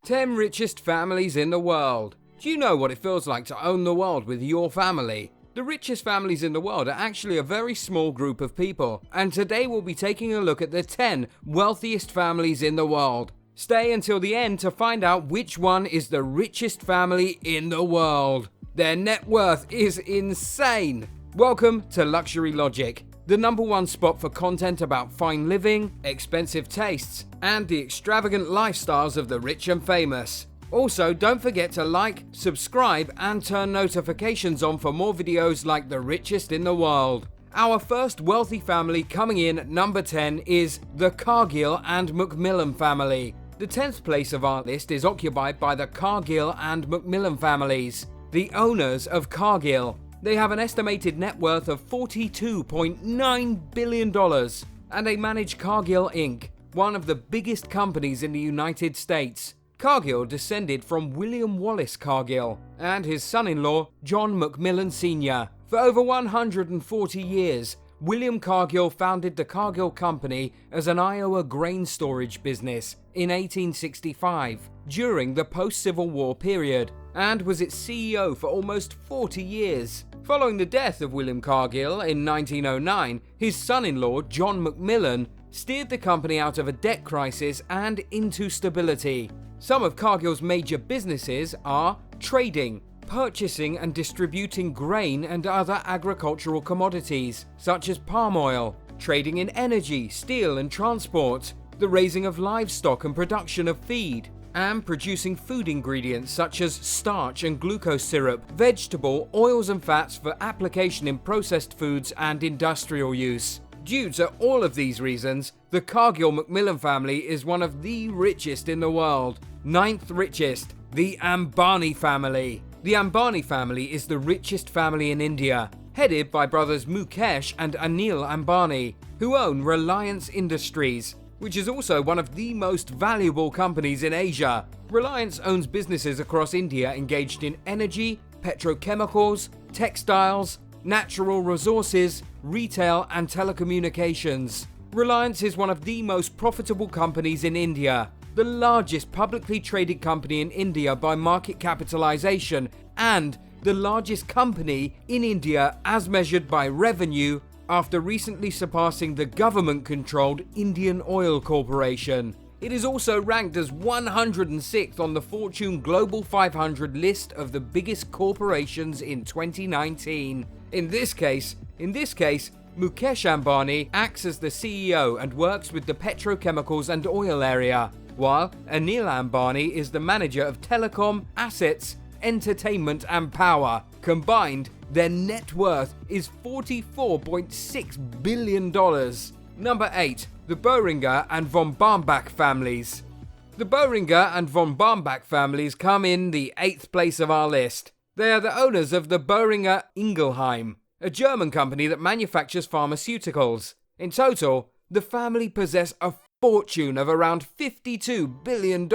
10 richest families in the world. Do you know what it feels like to own the world with your family? The richest families in the world are actually a very small group of people, and today we'll be taking a look at the 10 wealthiest families in the world. Stay until the end to find out which one is the richest family in the world. Their net worth is insane. Welcome to Luxury Logic, the #1 spot for content about fine living, expensive tastes, and the extravagant lifestyles of the rich and famous. Also, don't forget to like, subscribe, and turn notifications on for more videos like the richest in the world. Our first wealthy family coming in at number 10 is the Cargill and McMillan family. The 10th place of our list is occupied by the Cargill and McMillan families, the owners of Cargill. They have an estimated net worth of $42.9 billion, and they manage Cargill Inc., one of the biggest companies in the United States. Cargill descended from William Wallace Cargill and his son-in-law, John McMillan Sr. For over 140 years, William Cargill founded the Cargill Company as an Iowa grain storage business in 1865 during the post-Civil War period, and was its CEO for almost 40 years. Following the death of William Cargill in 1909, his son-in-law, John McMillan, steered the company out of a debt crisis and into stability. Some of Cargill's major businesses are trading, purchasing and distributing grain and other agricultural commodities, such as palm oil, trading in energy, steel and transport, the raising of livestock and production of feed, and producing food ingredients such as starch and glucose syrup, vegetable, oils and fats for application in processed foods and industrial use. Due to all of these reasons, the Cargill-McMillan family is one of the richest in the world. 9th richest, the Ambani family. The Ambani family is the richest family in India, headed by brothers Mukesh and Anil Ambani, who own Reliance Industries, which is also one of the most valuable companies in Asia. Reliance owns businesses across India engaged in energy, petrochemicals, textiles, natural resources, retail and telecommunications. Reliance is one of the most profitable companies in India, the largest publicly traded company in India by market capitalization, and the largest company in India as measured by revenue, after recently surpassing the government-controlled Indian Oil Corporation. It is also ranked as 106th on the Fortune Global 500 list of the biggest corporations in 2019. In this case, Mukesh Ambani acts as the CEO and works with the petrochemicals and oil area, while Anil Ambani is the manager of telecom, assets, entertainment and power. Combined, their net worth is $44.6 billion. Number 8. The Berenger and von Bombeck families. The Berenger and von Bombeck families come in the 8th place of our list. They are the owners of the Boehringer Ingelheim, a German company that manufactures pharmaceuticals. In total, the family possess a fortune of around $52 billion,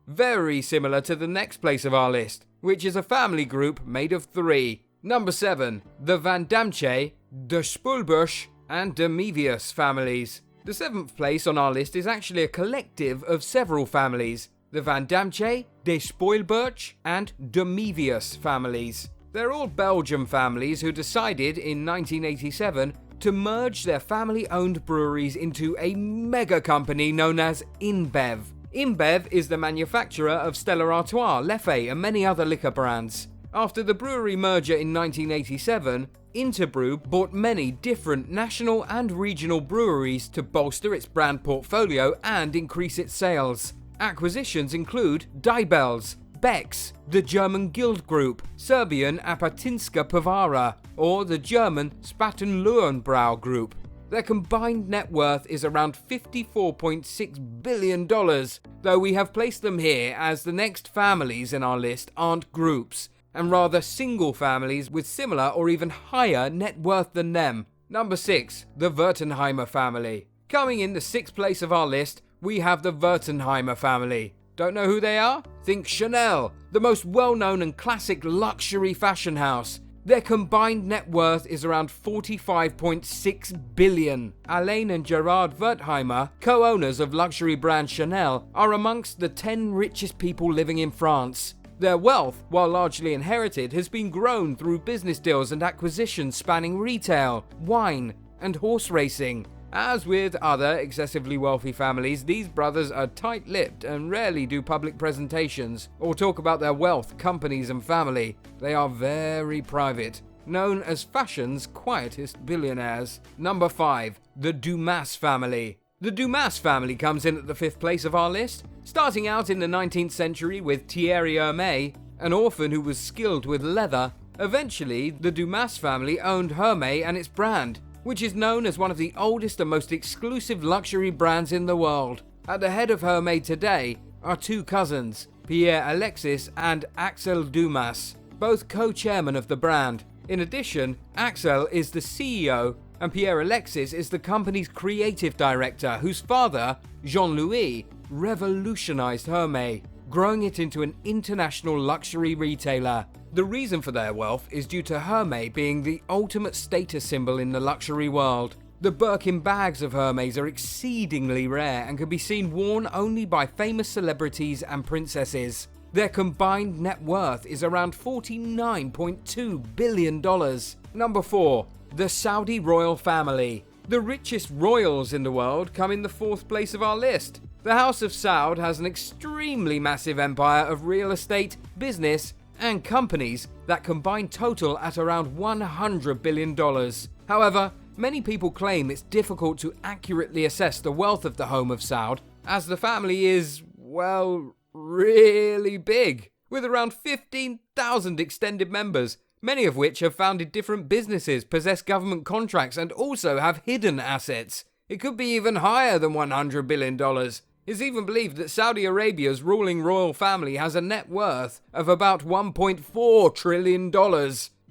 very similar to the next place of our list, which is a family group made of 3. Number 7. The Van Damche, de Spoelbusch, and de Mevius families. The 7th place on our list is actually a collective of several families, the Van Damche, de Spoelbusch, and de Mevius families. They're all Belgian families who decided in 1987 to merge their family-owned breweries into a mega company known as InBev. InBev is the manufacturer of Stella Artois, Leffe, and many other liquor brands. After the brewery merger in 1987, Interbrew bought many different national and regional breweries to bolster its brand portfolio and increase its sales. Acquisitions include Dibels, Beck's, the German Guild Group, Serbian Apatinska Pivara, or the German Spaten-Löwenbräu Group. Their combined net worth is around $54.6 billion, though we have placed them here as the next families in our list aren't groups, and rather single families with similar or even higher net worth than them. Number 6. The Wertenheimer family. Coming in the 6th place of our list, we have the Wertenheimer family. Don't know who they are? Think Chanel, the most well-known and classic luxury fashion house. Their combined net worth is around $45.6 billion. Alain and Gerard Wertheimer, co-owners of luxury brand Chanel, are amongst the 10 richest people living in France. Their wealth, while largely inherited, has been grown through business deals and acquisitions spanning retail, wine, and horse racing. As with other excessively wealthy families, these brothers are tight-lipped and rarely do public presentations or talk about their wealth, companies, and family. They are very private, known as fashion's quietest billionaires. Number 5. The Dumas family. The Dumas family comes in at the 5th place of our list, starting out in the 19th century with Thierry Hermé, an orphan who was skilled with leather. Eventually, the Dumas family owned Hermé and its brand, which is known as one of the oldest and most exclusive luxury brands in the world. At the head of Hermé today are 2 cousins, Pierre Alexis and Axel Dumas, both co-chairmen of the brand. In addition, Axel is the CEO and Pierre Alexis is the company's creative director, whose father, Jean-Louis, revolutionized Hermé, growing it into an international luxury retailer. The reason for their wealth is due to Hermé being the ultimate status symbol in the luxury world. The Birkin bags of Hermès are exceedingly rare and can be seen worn only by famous celebrities and princesses. Their combined net worth is around $49.2 billion. Number 4. The Saudi royal family. The richest royals in the world come in the 4th place of our list. The House of Saud has an extremely massive empire of real estate, business, and companies that combine total at around $100 billion. However, many people claim it's difficult to accurately assess the wealth of the home of Saud, as the family is, well, really big, with around 15,000 extended members, many of which have founded different businesses, possess government contracts, and also have hidden assets. It could be even higher than $100 billion. It's even believed that Saudi Arabia's ruling royal family has a net worth of about $1.4 trillion,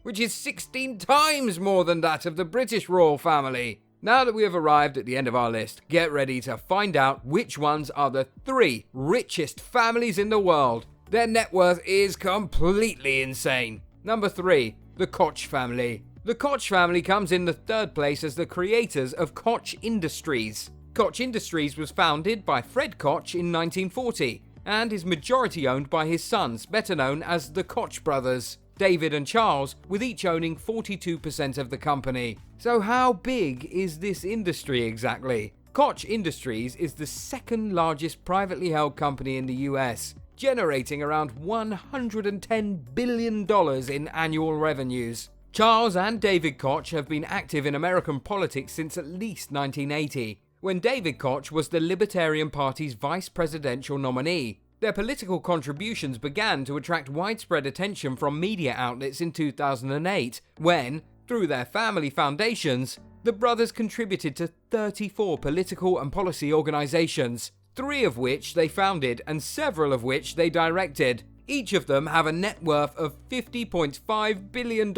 which is 16 times more than that of the British royal family. Now that we have arrived at the end of our list, get ready to find out which ones are the 3 richest families in the world. Their net worth is completely insane. Number 3. The Koch family. The Koch family comes in the 3rd place as the creators of Koch Industries. Koch Industries was founded by Fred Koch in 1940 and is majority owned by his sons, better known as the Koch brothers, David and Charles, with each owning 42% of the company. So how big is this industry exactly? Koch Industries is the 2nd largest privately held company in the US, generating around $110 billion in annual revenues. Charles and David Koch have been active in American politics since at least 1980. When David Koch was the Libertarian Party's vice presidential nominee. Their political contributions began to attract widespread attention from media outlets in 2008, when, through their family foundations, the brothers contributed to 34 political and policy organizations, 3 of which they founded and several of which they directed. Each of them have a net worth of $50.5 billion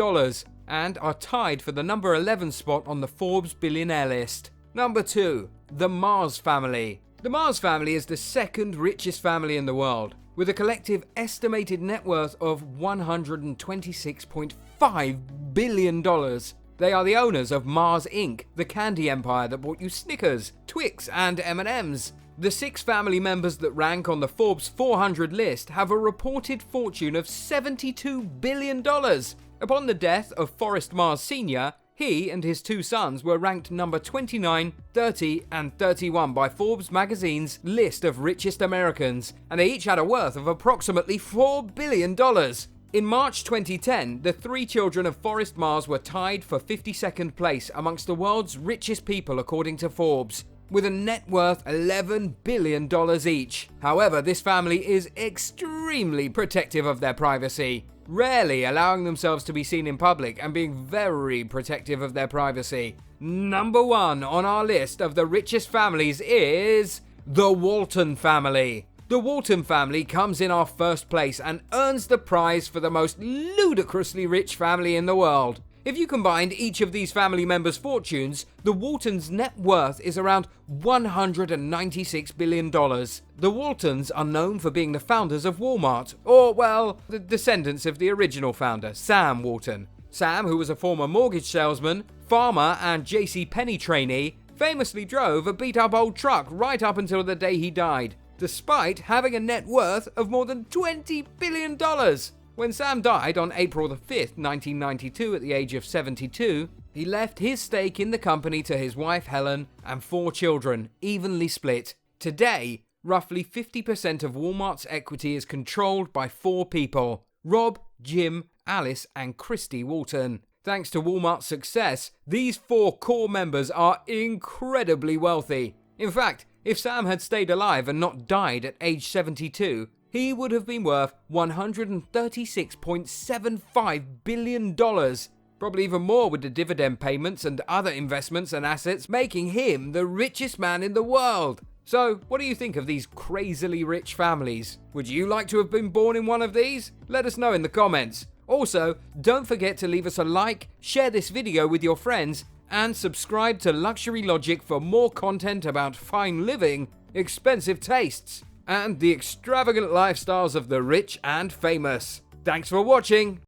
and are tied for the number 11 spot on the Forbes Billionaire list. Number 2. The Mars family. The Mars family is the 2nd richest family in the world, with a collective estimated net worth of $126.5 billion. They are the owners of Mars Inc., the candy empire that brought you Snickers, Twix, and M&Ms. The 6 family members that rank on the Forbes 400 list have a reported fortune of $72 billion. Upon the death of Forrest Mars Sr., he and his 2 sons were ranked number 29, 30, and 31 by Forbes magazine's list of richest Americans, and they each had a worth of approximately $4 billion. In March 2010, the 3 children of Forrest Mars were tied for 52nd place amongst the world's richest people according to Forbes, with a net worth $11 billion each. However, this family is extremely protective of their privacy, rarely allowing themselves to be seen in public and being very protective of their privacy. Number 1 on our list of the richest families is the Walton family. The Walton family comes in our 1st place and earns the prize for the most ludicrously rich family in the world. If you combined each of these family members' fortunes, the Waltons' net worth is around $196 billion. The Waltons are known for being the founders of Walmart, or, well, the descendants of the original founder, Sam Walton. Sam, who was a former mortgage salesman, farmer, and JCPenney trainee, famously drove a beat-up old truck right up until the day he died, despite having a net worth of more than $20 billion. When Sam died on April 5th, 1992 at the age of 72, he left his stake in the company to his wife Helen and 4 children, evenly split. Today, roughly 50% of Walmart's equity is controlled by 4 people: Rob, Jim, Alice, and Christy Walton. Thanks to Walmart's success, these 4 core members are incredibly wealthy. In fact, if Sam had stayed alive and not died at age 72, he would have been worth $136.75 billion. Probably even more with the dividend payments and other investments and assets, making him the richest man in the world. So, what do you think of these crazily rich families? Would you like to have been born in one of these? Let us know in the comments. Also, don't forget to leave us a like, share this video with your friends, and subscribe to Luxury Logic for more content about fine living, expensive tastes, and the extravagant lifestyles of the rich and famous. Thanks for watching!